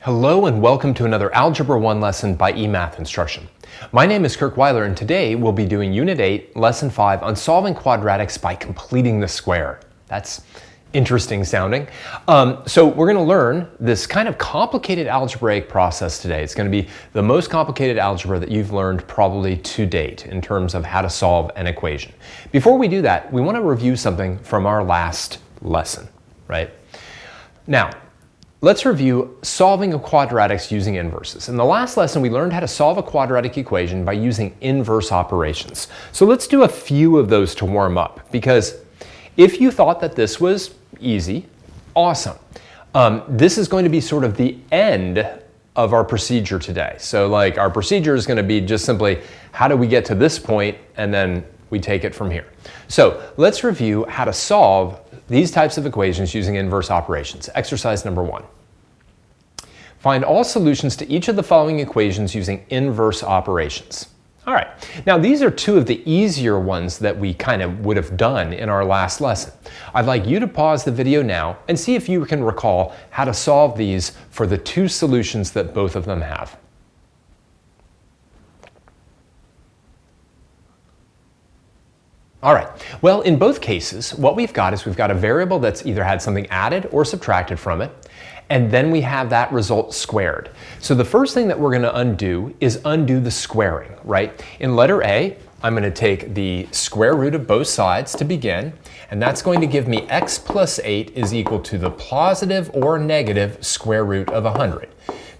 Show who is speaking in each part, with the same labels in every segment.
Speaker 1: Hello and welcome to another Algebra 1 lesson by eMath Instruction. My name is Kirk Weiler and today we'll be doing Unit 8, Lesson 5 on solving quadratics by completing the square. That's interesting sounding. So we're going to learn this kind of complicated algebraic process today. It's going to be the most complicated algebra that you've learned probably to date in terms of how to solve an equation. Before we do that, we want to review something from our last lesson, right? Now, let's review solving of quadratics using inverses. In the last lesson, we learned how to solve a quadratic equation by using inverse operations. So let's do a few of those to warm up, because if you thought that this was easy, awesome. This is going to be sort of the end of our procedure today. So like our procedure is going to be just simply, how do we get to this point, and then we take it from here. So let's review how to solve these types of equations using inverse operations. Exercise number 1. Find all solutions to each of the following equations using inverse operations. All right, now these are two of the easier ones that we kind of would have done in our last lesson. I'd like you to pause the video now and see if you can recall how to solve these for the two solutions that both of them have. All right, well, in both cases, what we've got is we've got a variable that's either had something added or subtracted from it, and then we have that result squared. So the first thing that we're going to undo is undo the squaring, right? In letter A, I'm going to take the square root of both sides to begin, and that's going to give me x plus 8 is equal to the positive or negative square root of 100.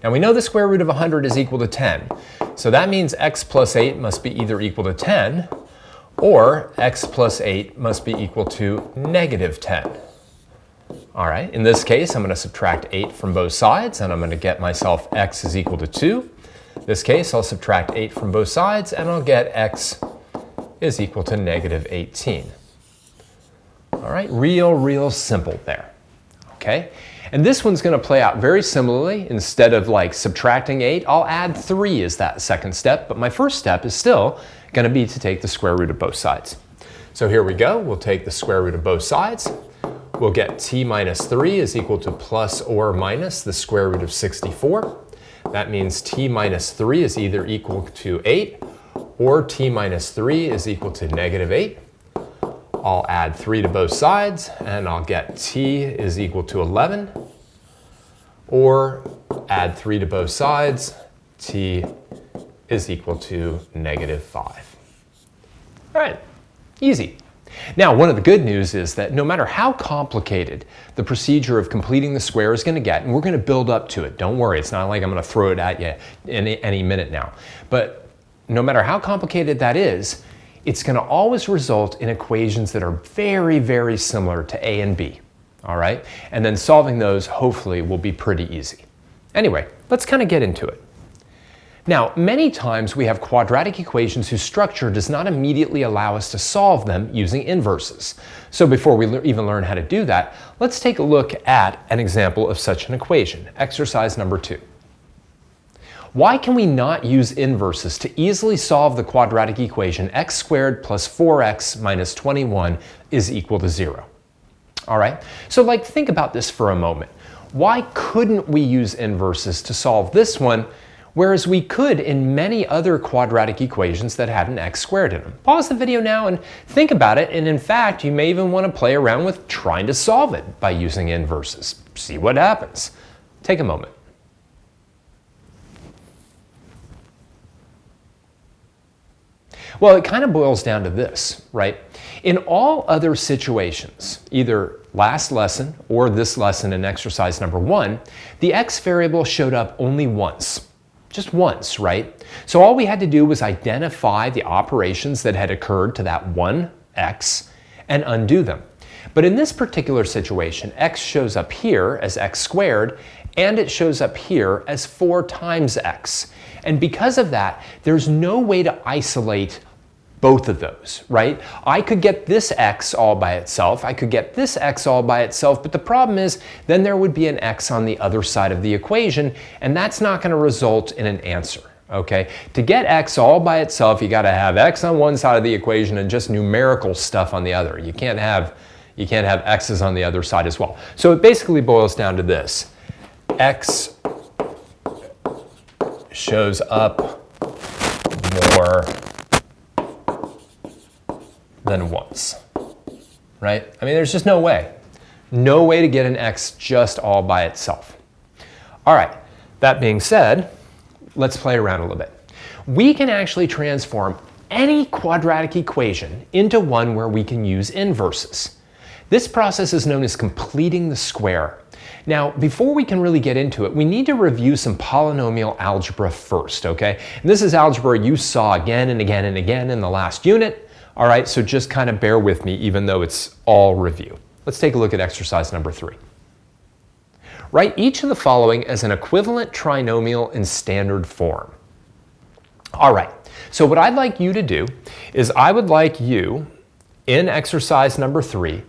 Speaker 1: Now we know the square root of 100 is equal to 10, so that means x plus 8 must be either equal to 10 or x plus 8 must be equal to negative 10. All right, in this case, I'm going to subtract 8 from both sides, and I'm going to get myself x is equal to 2. In this case, I'll subtract 8 from both sides, and I'll get x is equal to negative 18. All right, real simple there. Okay, and this one's going to play out very similarly. Instead of like subtracting 8, I'll add 3 as that second step, but my first step is still going to be to take the square root of both sides. So here we go. We'll take the square root of both sides. We'll get t minus 3 is equal to plus or minus the square root of 64. That means t minus 3 is either equal to 8 or t minus 3 is equal to negative 8. I'll add 3 to both sides, and I'll get t is equal to 11. Or add 3 to both sides, t is equal to negative 5. All right, easy. Now, one of the good news is that no matter how complicated the procedure of completing the square is going to get, and we're going to build up to it, don't worry, it's not like I'm going to throw it at you any minute now, but no matter how complicated that is, it's going to always result in equations that are very similar to A and B, all right? And then solving those, hopefully, will be pretty easy. Anyway, let's kind of get into it. Now, many times we have quadratic equations whose structure does not immediately allow us to solve them using inverses. So before we even learn how to do that, let's take a look at an example of such an equation, exercise number 2. Why can we not use inverses to easily solve the quadratic equation x squared plus 4x minus 21 is equal to 0? All right, so think about this for a moment. Why couldn't we use inverses to solve this one, whereas we could in many other quadratic equations that had an x squared in them? Pause the video now and think about it, and in fact, you may even want to play around with trying to solve it by using inverses. See what happens. Take a moment. Well, it kind of boils down to this, right? In all other situations, either last lesson or this lesson in exercise number 1, the x variable showed up only once. Just once, right? So all we had to do was identify the operations that had occurred to that one x and undo them. But in this particular situation, x shows up here as x squared, and it shows up here as 4 times x. And because of that, there's no way to isolate both of those, right? I could get this x all by itself, I could get this x all by itself, but the problem is then there would be an x on the other side of the equation, and that's not going to result in an answer, okay? To get x all by itself, you got to have x on one side of the equation and just numerical stuff on the other. You can't have x's on the other side as well. So it basically boils down to this. X shows up more than once, right? I mean, there's just no way. No way to get an x just all by itself. All right, that being said, let's play around a little bit. We can actually transform any quadratic equation into one where we can use inverses. This process is known as completing the square. Now, before we can really get into it, we need to review some polynomial algebra first, okay? And this is algebra you saw again and again and again in the last unit. All right, so just kind of bear with me even though it's all review. Let's take a look at exercise number 3. Write each of the following as an equivalent trinomial in standard form. All right, so what I'd like you to do is I would like you, in exercise number 3,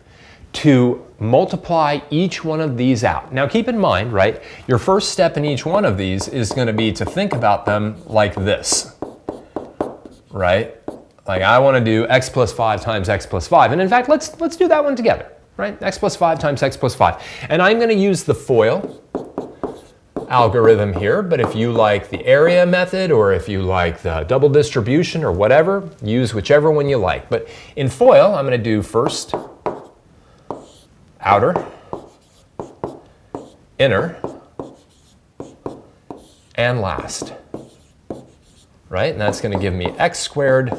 Speaker 1: to multiply each one of these out. Now keep in mind, right, your first step in each one of these is going to be to think about them like this, right? Like I want to do x plus 5 times x plus 5. And in fact, let's do that one together, right? X plus 5 times x plus 5. And I'm going to use the FOIL algorithm here, but if you like the area method or if you like the double distribution or whatever, use whichever one you like. But in FOIL, I'm going to do first outer, inner, and last, right? And that's going to give me x squared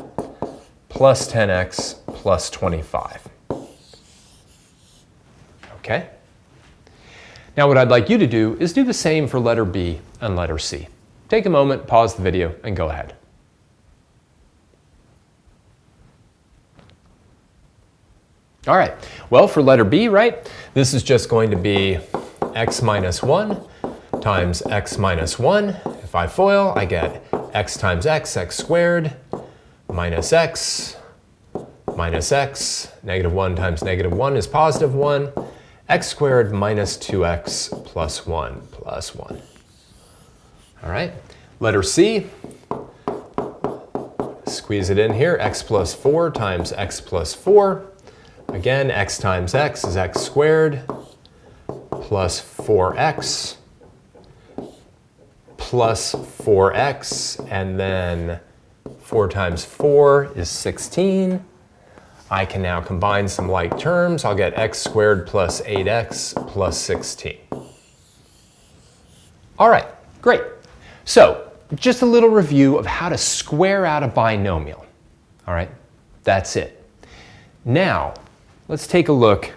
Speaker 1: plus 10x plus 25. Okay? Now what I'd like you to do is do the same for letter B and letter C. Take a moment, pause the video, and go ahead. All right, well, for letter B, right, this is just going to be x minus 1 times x minus 1. If I FOIL, I get x times x squared, minus x, negative 1 times negative 1 is positive 1, x squared minus 2x plus 1 plus 1. All right, letter C, squeeze it in here, x plus 4 times x plus 4. Again, x times x is x squared plus 4x plus 4x, and then 4 times 4 is 16. I can now combine some like terms. I'll get x squared plus 8x plus 16. All right, great. So just a little review of how to square out a binomial. All right, that's it. Now, let's take a look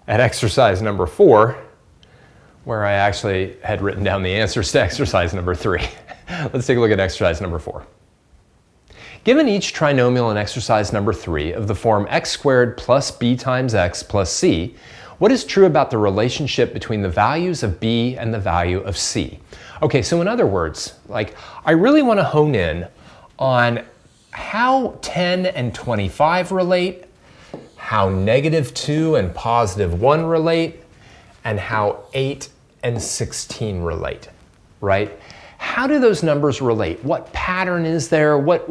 Speaker 1: at exercise number 4, where I actually had written down the answers to exercise number 3. Let's take a look at exercise number 4. Given each trinomial in exercise number 3 of the form x squared plus b times x plus c, what is true about the relationship between the values of b and the value of c? Okay, so in other words, like I really want to hone in on how 10 and 25 relate, how negative 2 and positive 1 relate, and how 8 and 16 relate, right? How do those numbers relate? What pattern is there? What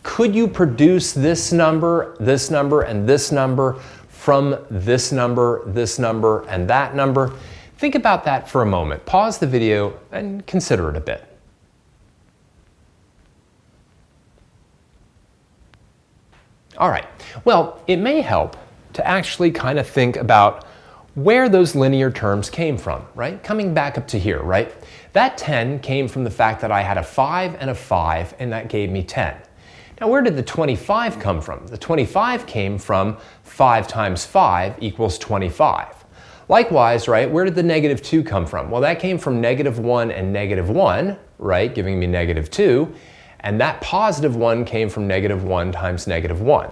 Speaker 1: could you produce this number, and this number from this number, and that number? Think about that for a moment. Pause the video and consider it a bit. All right, well, it may help to actually kind of think about where those linear terms came from, right? Coming back up to here, right? That 10 came from the fact that I had a 5 and a 5, and that gave me 10. Now, where did the 25 come from? The 25 came from 5 times 5 equals 25. Likewise, right, where did the negative 2 come from? Well, that came from negative 1 and negative 1, right, giving me negative 2. And that positive 1 came from negative 1 times negative 1.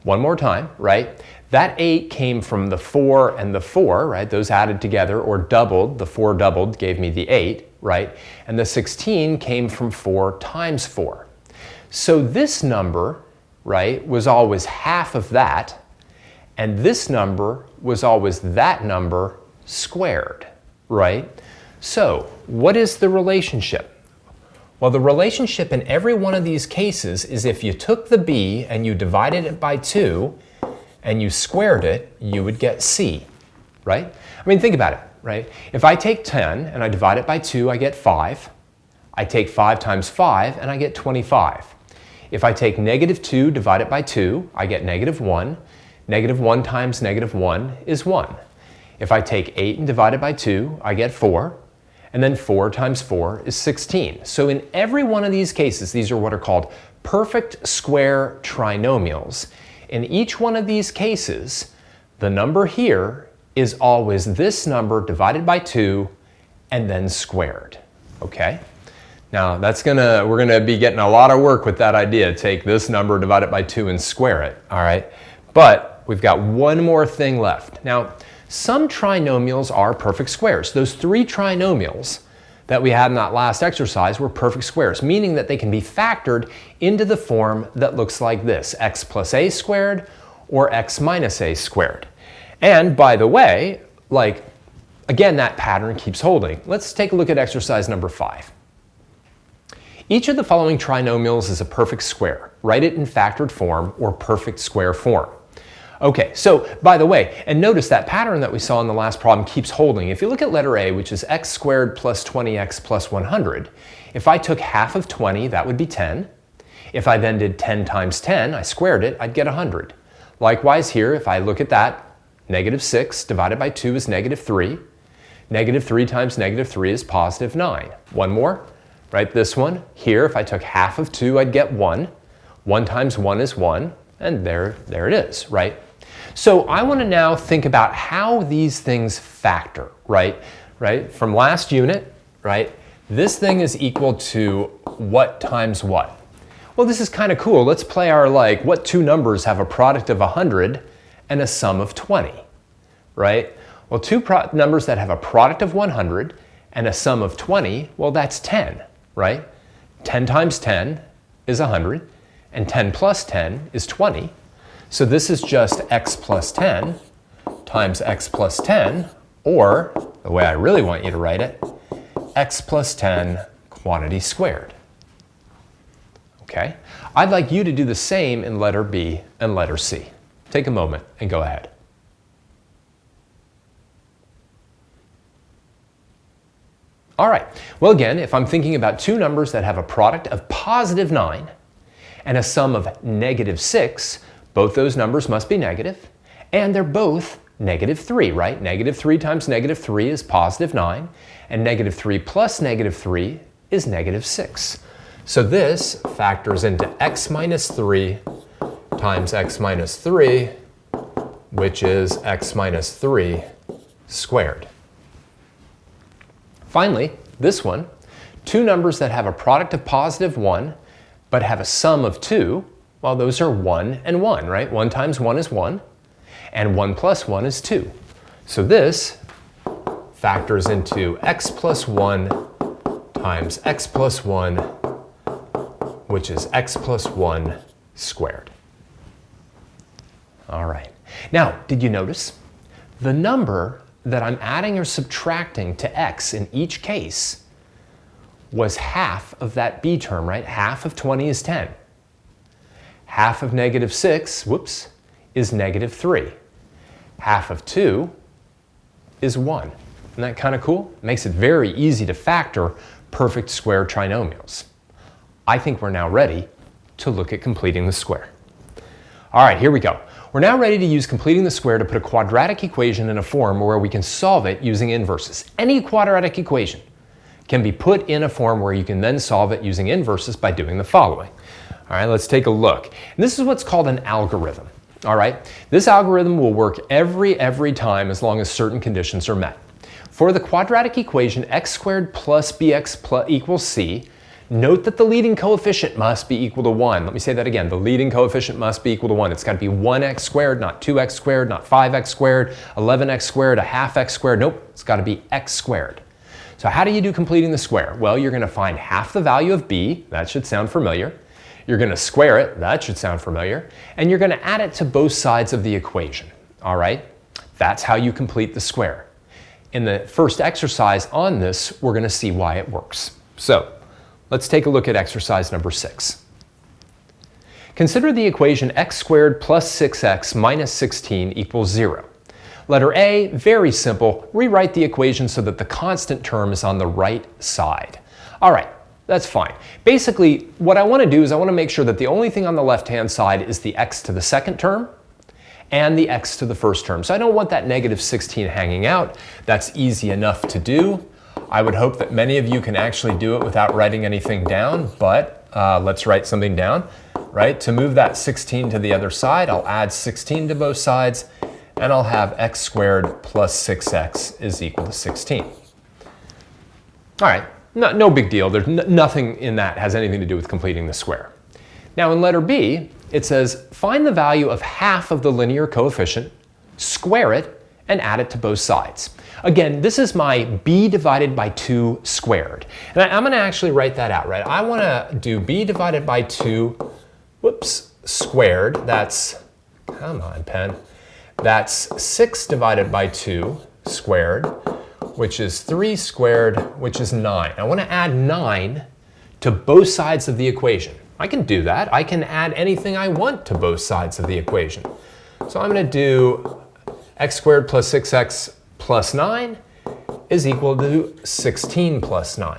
Speaker 1: One more time, right? That 8 came from the 4 and the 4, right? Those added together or doubled. The 4 doubled gave me the 8, right? And the 16 came from 4 times 4. So this number, right, was always half of that, and this number was always that number squared, right? So what is the relationship? Well, the relationship in every one of these cases is if you took the b and you divided it by 2 and you squared it, you would get c, right? I mean, think about it, right? If I take 10 and I divide it by 2, I get 5. I take 5 times 5 and I get 25. If I take negative 2, divide it by 2, I get negative 1. Negative 1 times negative 1 is 1. If I take 8 and divide it by 2, I get 4. And then 4 times 4 is 16. So in every one of these cases, these are what are called perfect square trinomials. In each one of these cases, the number here is always this number divided by 2 and then squared. Okay? Now we're gonna be getting a lot of work with that idea. Take this number, divide it by 2 and square it. All right? But we've got one more thing left. Now, some trinomials are perfect squares. Those 3 trinomials that we had in that last exercise were perfect squares, meaning that they can be factored into the form that looks like this, x plus a squared or x minus a squared. And by the way, again, that pattern keeps holding. Let's take a look at exercise number 5. Each of the following trinomials is a perfect square. Write it in factored form or perfect square form. Okay, so by the way, and notice that pattern that we saw in the last problem keeps holding. If you look at letter A, which is x squared plus 20x plus 100, if I took half of 20, that would be 10. If I then did 10 times 10, I squared it, I'd get 100. Likewise here, if I look at that, negative 6 divided by 2 is negative 3. Negative 3 times negative 3 is positive 9. One more, right? This one. Here, if I took half of 2, I'd get 1. 1 times 1 is 1, and there it is, right? So I want to now think about how these things factor, right? From last unit, right? This thing is equal to what times what? Well, this is kind of cool. Let's play our what 2 numbers have a product of 100 and a sum of 20, right? Well, 2 numbers that have a product of 100 and a sum of 20, well, that's 10, right? 10 times 10 is 100, and 10 plus 10 is 20. So this is just x plus 10 times x plus 10, or the way I really want you to write it, x plus 10 quantity squared. Okay? I'd like you to do the same in letter B and letter C. Take a moment and go ahead. All right. Well, again, if I'm thinking about 2 numbers that have a product of positive 9 and a sum of negative 6, both those numbers must be negative, and they're both negative 3, right? Negative 3 times negative 3 is positive 9, and negative 3 plus negative 3 is negative 6. So this factors into x minus 3 times x minus 3, which is x minus 3 squared. Finally, this one, 2 numbers that have a product of positive 1 but have a sum of 2, well, those are 1 and 1, right? 1 times 1 is 1, and 1 plus 1 is 2. So this factors into x plus 1 times x plus 1, which is x plus 1 squared. All right. Now, did you notice? The number that I'm adding or subtracting to x in each case was half of that b term, right? Half of 20 is 10. Half of negative 6, whoops, is negative 3. Half of 2 is 1. Isn't that kind of cool? It makes it very easy to factor perfect square trinomials. I think we're now ready to look at completing the square. All right, here we go. We're now ready to use completing the square to put a quadratic equation in a form where we can solve it using inverses. Any quadratic equation can be put in a form where you can then solve it using inverses by doing the following. All right, let's take a look. And this is what's called an algorithm. All right, this algorithm will work every time as long as certain conditions are met. For the quadratic equation x squared plus bx equals c, note that the leading coefficient must be equal to 1. Let me say that again. The leading coefficient must be equal to 1. It's got to be 1x squared, not 2x squared, not 5x squared, 11x squared, a half x squared. Nope, it's got to be x squared. So how do you do completing the square? Well, you're going to find half the value of b. That should sound familiar. You're going to square it. That should sound familiar. And you're going to add it to both sides of the equation. All right? That's how you complete the square. In the first exercise on this, we're going to see why it works. So let's take a look at exercise number 6. Consider the equation x squared plus 6x minus 16 equals 0. Letter A, very simple. Rewrite the equation so that the constant term is on the right side. All right, That's fine. Basically, what I want to do is I want to make sure that the only thing on the left-hand side is the x to the second term and the x to the first term. So I don't want that negative 16 hanging out. That's easy enough to do. I would hope that many of you can actually do it without writing anything down, but let's write something down, right? To move that 16 to the other side, I'll add 16 to both sides, and I'll have x squared plus 6x is equal to 16. All right, no big deal. There's nothing in that has anything to do with completing the square. Now in letter B, it says, find the value of half of the linear coefficient, square it, and add it to both sides. Again, this is my b divided by 2 squared. And I'm going to actually write that out, right? I want to do b divided by 2, squared. That's, come on, pen. That's 6 divided by 2 squared, which is 3 squared, which is 9. I want to add 9 to both sides of the equation. I can do that. I can add anything I want to both sides of the equation. So I'm going to do x squared plus 6x plus 9 is equal to 16 plus 9.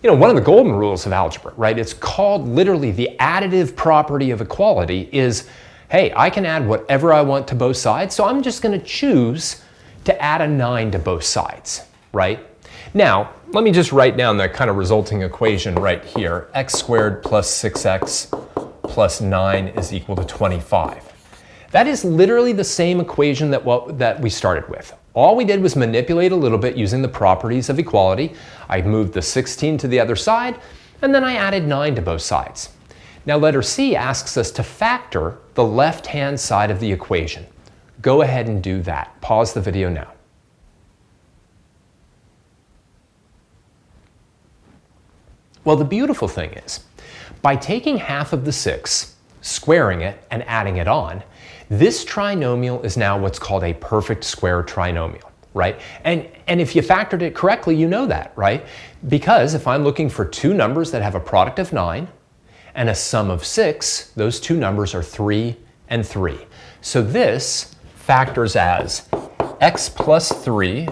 Speaker 1: You know, one of the golden rules of algebra, right? It's called literally the additive property of equality is, hey, I can add whatever I want to both sides, so I'm just going to choose to add a 9 to both sides, right? Now, let me just write down the kind of resulting equation right here. X squared plus 6x plus 9 is equal to 25. That is literally the same equation that we started with. All we did was manipulate a little bit using the properties of equality. I moved the 16 to the other side, and then I added 9 to both sides. Now letter C asks us to factor the left-hand side of the equation. Go ahead and do that. Pause the video now. Well, the beautiful thing is, by taking half of the 6, squaring it, and adding it on, this trinomial is now what's called a perfect square trinomial, right? And if you factored it correctly, you know that, right? Because if I'm looking for two numbers that have a product of 9 and a sum of 6, those two numbers are 3 and 3. So this factors as x plus 3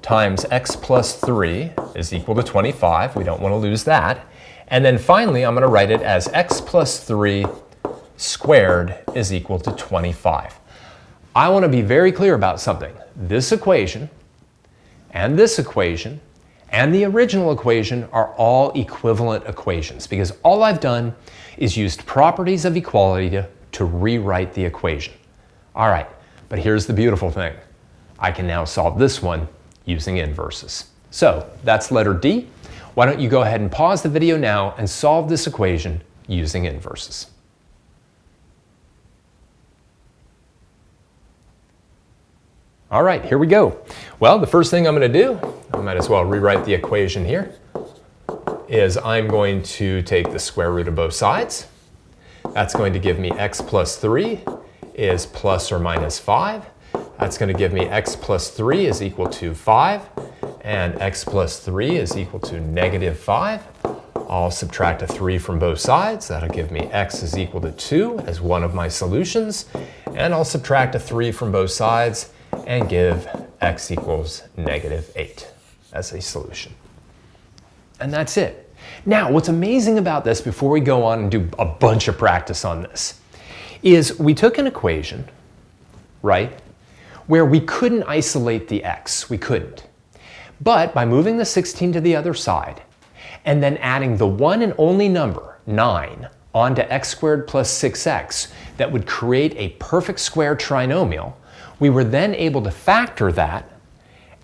Speaker 1: times x plus 3 is equal to 25. We don't want to lose that. And then finally, I'm going to write it as x plus 3 squared is equal to 25. I want to be very clear about something. This equation and this equation and the original equation are all equivalent equations because all I've done is used properties of equality to rewrite the equation. All right, but here's the beautiful thing. I can now solve this one using inverses. So that's letter D. Why don't you go ahead and pause the video now and solve this equation using inverses. All right, here we go. Well, the first thing I'm going to do, I might as well rewrite the equation here, is I'm going to take the square root of both sides. That's going to give me x plus 3 is plus or minus 5. That's going to give me x plus 3 is equal to 5, and x plus 3 is equal to negative 5. I'll subtract a 3 from both sides. That'll give me x is equal to 2 as one of my solutions. And I'll subtract a 3 from both sides and give x equals negative 8 as a solution. And that's it. Now, what's amazing about this, before we go on and do a bunch of practice on this, is we took an equation, right, where we couldn't isolate the x. We couldn't. But by moving the 16 to the other side, and then adding the one and only number, 9, onto x squared plus 6x, that would create a perfect square trinomial, we were then able to factor that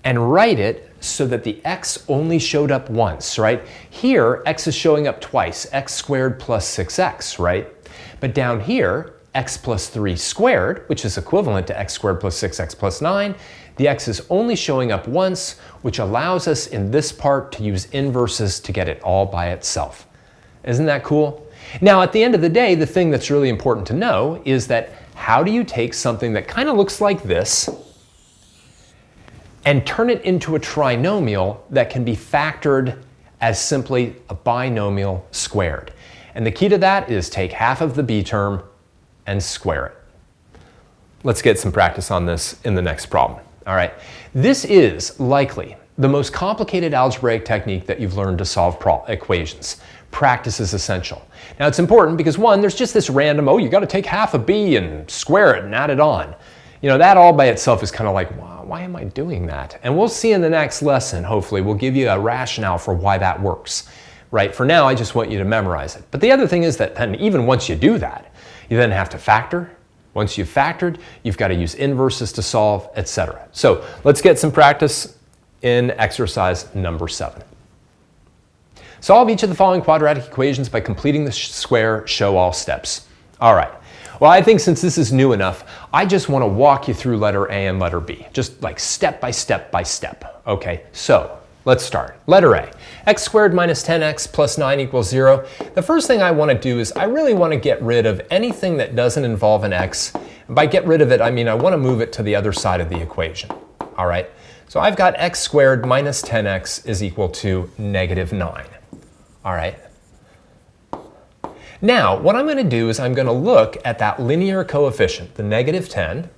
Speaker 1: and write it so that the x only showed up once, right? Here, x is showing up twice, x squared plus 6x, right? But down here, x plus 3 squared, which is equivalent to x squared plus 6x plus 9, the x is only showing up once, which allows us in this part to use inverses to get it all by itself. Isn't that cool? Now, at the end of the day, the thing that's really important to know is that how do you take something that kind of looks like this and turn it into a trinomial that can be factored as simply a binomial squared? And the key to that is take half of the b term and square it. Let's get some practice on this in the next problem. All right, this is likely the most complicated algebraic technique that you've learned to solve equations. Practice is essential. Now it's important because one, there's just this random, oh, you got to take half a b and square it and add it on. You know, that all by itself is kind of like, wow, why am I doing that? And we'll see in the next lesson, hopefully, we'll give you a rationale for why that works. Right? For now, I just want you to memorize it. But the other thing is that then even once you do that, you then have to factor. Once you've factored, you've got to use inverses to solve, etc. So let's get some practice in exercise number 7. Solve each of the following quadratic equations by completing the square show all steps. All right. Well, I think since this is new enough, I just want to walk you through letter A and letter B, just like step by step by step. Okay, so let's start. Letter A, x squared minus 10x plus 9 equals 0. The first thing I want to do is I really want to get rid of anything that doesn't involve an x. And by get rid of it, I mean I want to move it to the other side of the equation. All right, so I've got x squared minus 10x is equal to negative 9. All right. Now, what I'm going to do is I'm going to look at that linear coefficient, the negative 10,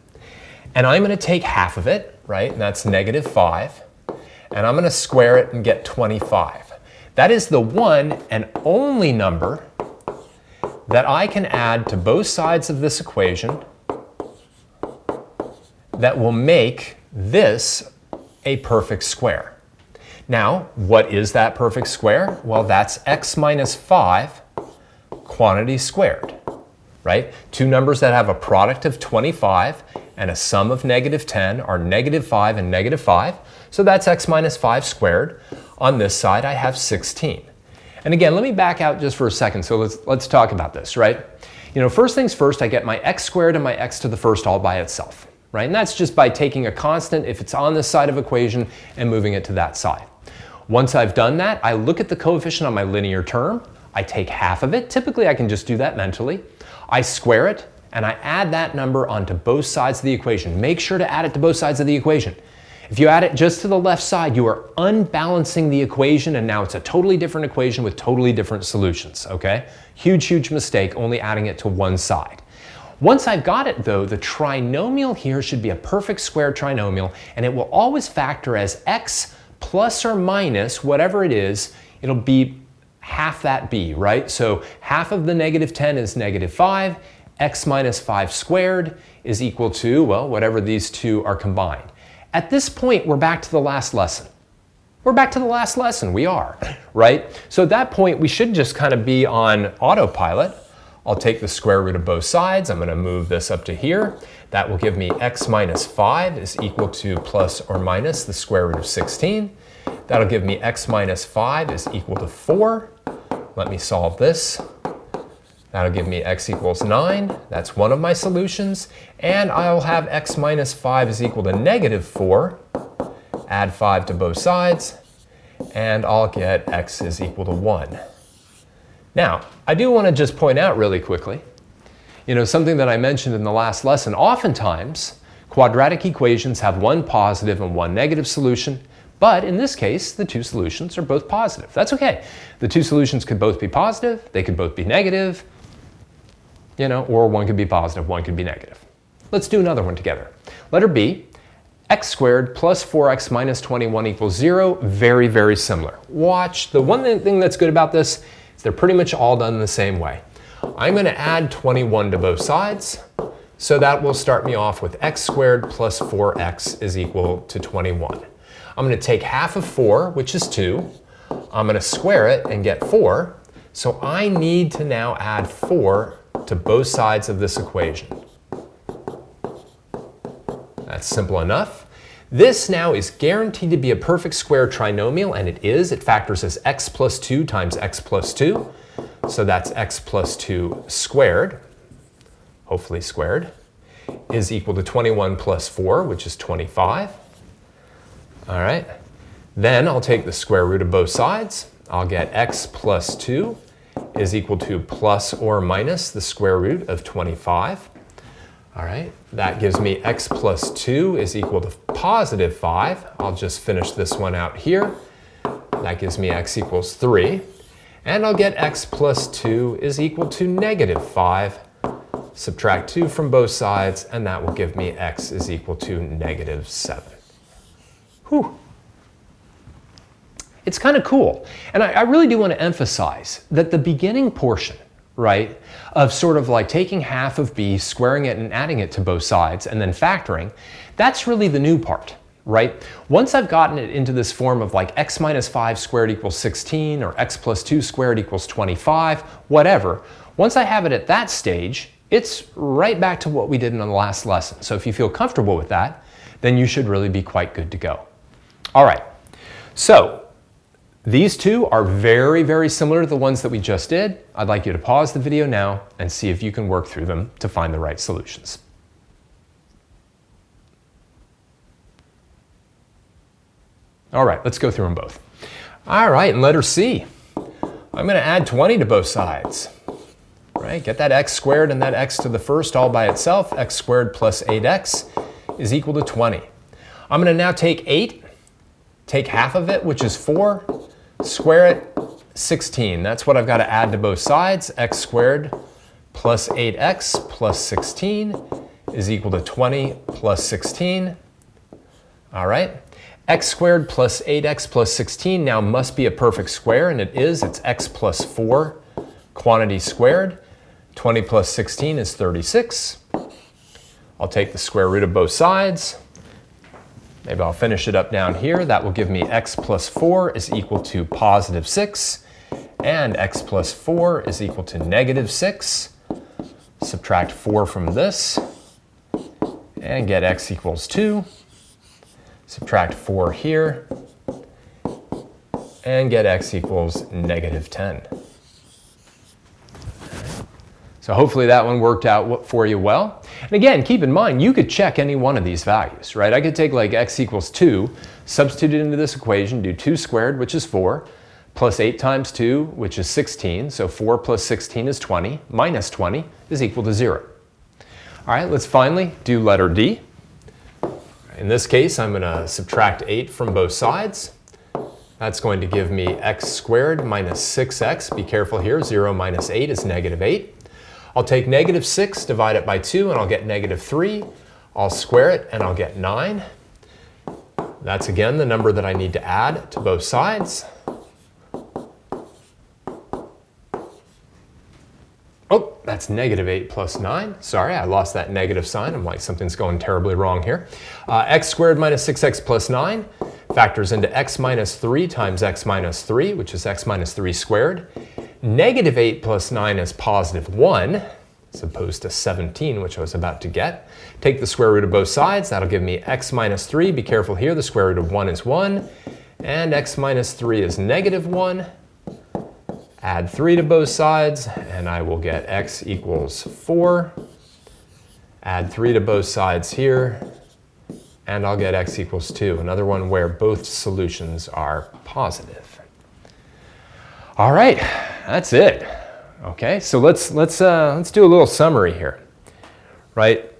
Speaker 1: and I'm going to take half of it, right, and that's negative 5, and I'm going to square it and get 25. That is the one and only number that I can add to both sides of this equation that will make this a perfect square. Now, what is that perfect square? Well, that's x minus 5 quantity squared, right? Two numbers that have a product of 25 and a sum of negative 10 are negative 5 and negative 5. So that's x minus 5 squared. On this side, I have 16. And again, let me back out just for a second. So let's talk about this, right? You know, first things first, I get my x squared and my x to the first all by itself, right? And that's just by taking a constant if it's on this side of equation and moving it to that side. Once I've done that, I look at the coefficient on my linear term. I take half of it. Typically, I can just do that mentally. I square it, and I add that number onto both sides of the equation. Make sure to add it to both sides of the equation. If you add it just to the left side, you are unbalancing the equation, and now it's a totally different equation with totally different solutions, okay? Huge, huge mistake, only adding it to one side. Once I've got it, though, the trinomial here should be a perfect square trinomial, and it will always factor as x plus or minus whatever it is. It'll be half that b, right? So half of the negative 10 is negative 5. X minus 5 squared is equal to, well, whatever these two are combined. At this point, we're back to the last lesson. We're back to the last lesson, we are, right? So at that point, we should just kind of be on autopilot. I'll take the square root of both sides. I'm going to move this up to here. That will give me x minus 5 is equal to plus or minus the square root of 16. That'll give me x minus 5 is equal to 4. Let me solve this. That'll give me x equals 9. That's one of my solutions. And I'll have x minus 5 is equal to negative 4. Add 5 to both sides. And I'll get x is equal to 1. Now, I do want to just point out really quickly, you know, something that I mentioned in the last lesson. Oftentimes, quadratic equations have one positive and one negative solution. But in this case, the two solutions are both positive. That's okay. The two solutions could both be positive, they could both be negative, you know, or one could be positive, one could be negative. Let's do another one together. Letter B, x squared plus 4x minus 21 equals 0. Very, very similar. Watch, the one thing that's good about this is they're pretty much all done the same way. I'm going to add 21 to both sides. So that will start me off with x squared plus 4x is equal to 21. I'm going to take half of 4, which is 2. I'm going to square it and get 4. So I need to now add 4 to both sides of this equation. That's simple enough. This now is guaranteed to be a perfect square trinomial, and it is. It factors as x plus 2 times x plus 2. So that's x plus 2 squared, hopefully squared, is equal to 21 plus 4, which is 25. All right, then I'll take the square root of both sides. I'll get x plus 2 is equal to plus or minus the square root of 25. All right, that gives me x plus 2 is equal to positive 5. I'll just finish this one out here. That gives me x equals 3. And I'll get x plus 2 is equal to negative 5. Subtract 2 from both sides, and that will give me x is equal to negative 7. Whew. It's kind of cool. And I really do want to emphasize that the beginning portion, right, of sort of like taking half of b, squaring it and adding it to both sides, and then factoring, that's really the new part, right? Once I've gotten it into this form of like x minus 5 squared equals 16, or x plus 2 squared equals 25, whatever, once I have it at that stage, it's right back to what we did in the last lesson. So if you feel comfortable with that, then you should really be quite good to go. All right, so these two are very, very similar to the ones that we just did. I'd like you to pause the video now and see if you can work through them to find the right solutions. All right, let's go through them both. All right, in letter C, I'm going to add 20 to both sides. Right, get that x squared and that x to the first all by itself. X squared plus 8x is equal to 20. I'm going to now take 8, take half of it, which is 4, square it, 16. That's what I've got to add to both sides. X squared plus 8x plus 16 is equal to 20 plus 16. All right. X squared plus 8x plus 16 now must be a perfect square, and it is. It's x plus 4 quantity squared. 20 plus 16 is 36. I'll take the square root of both sides. Maybe I'll finish it up down here. That will give me x plus 4 is equal to positive 6, and x plus 4 is equal to negative 6. Subtract 4 from this, and get x equals 2. Subtract 4 here, and get x equals negative 10. So hopefully that one worked out for you well. And again, keep in mind, you could check any one of these values, right? I could take like x equals 2, substitute it into this equation, do 2 squared, which is 4, plus 8 times 2, which is 16. So 4 plus 16 is 20, minus 20 is equal to 0. All right, let's finally do letter D. In this case, I'm going to subtract 8 from both sides. That's going to give me x squared minus 6x. Be careful here, 0 minus 8 is negative 8. I'll take negative 6, divide it by 2, and I'll get negative 3. I'll square it, and I'll get 9. That's, again, the number that I need to add to both sides. Oh, that's negative 8 plus 9. Sorry, I lost that negative sign. I'm like, something's going terribly wrong here. X squared minus 6x plus 9 factors into x minus 3 times x minus 3, which is x minus 3 squared. Negative 8 plus 9 is positive 1, as opposed to 17, which I was about to get. Take the square root of both sides. That'll give me x minus 3. Be careful here. The square root of 1 is 1. And x minus 3 is negative 1. Add 3 to both sides, and I will get x equals 4. Add 3 to both sides here, and I'll get x equals 2. Another one where both solutions are positive. All right, that's it. Okay, so let's do a little summary here, right?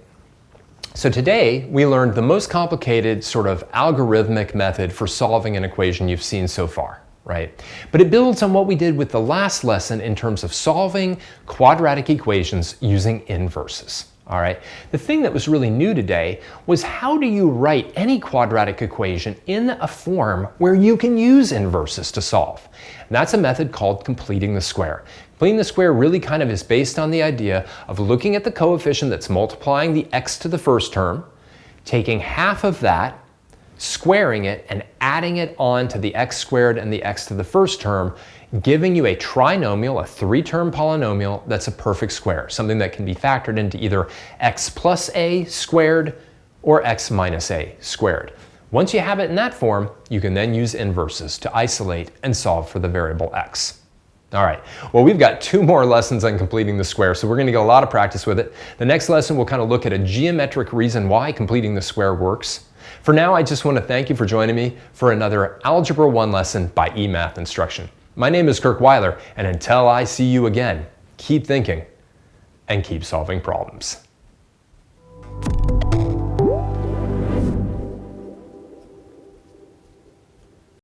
Speaker 1: So today we learned the most complicated sort of algorithmic method for solving an equation you've seen so far, right? But it builds on what we did with the last lesson in terms of solving quadratic equations using inverses. All right. The thing that was really new today was how do you write any quadratic equation in a form where you can use inverses to solve? And that's a method called completing the square. Completing the square really kind of is based on the idea of looking at the coefficient that's multiplying the x to the first term, taking half of that, squaring it, and adding it on to the x squared and the x to the first term, giving you a trinomial, a 3-term polynomial that's a perfect square, something that can be factored into either x plus a squared or x minus a squared. Once you have it in that form, you can then use inverses to isolate and solve for the variable x. All right, well, we've got 2 more lessons on completing the square, so we're going to get a lot of practice with it. The next lesson, we'll kind of look at a geometric reason why completing the square works. For now, I just want to thank you for joining me for another Algebra 1 lesson by eMath Instruction. My name is Kirk Weiler, and until I see you again, keep thinking and keep solving problems.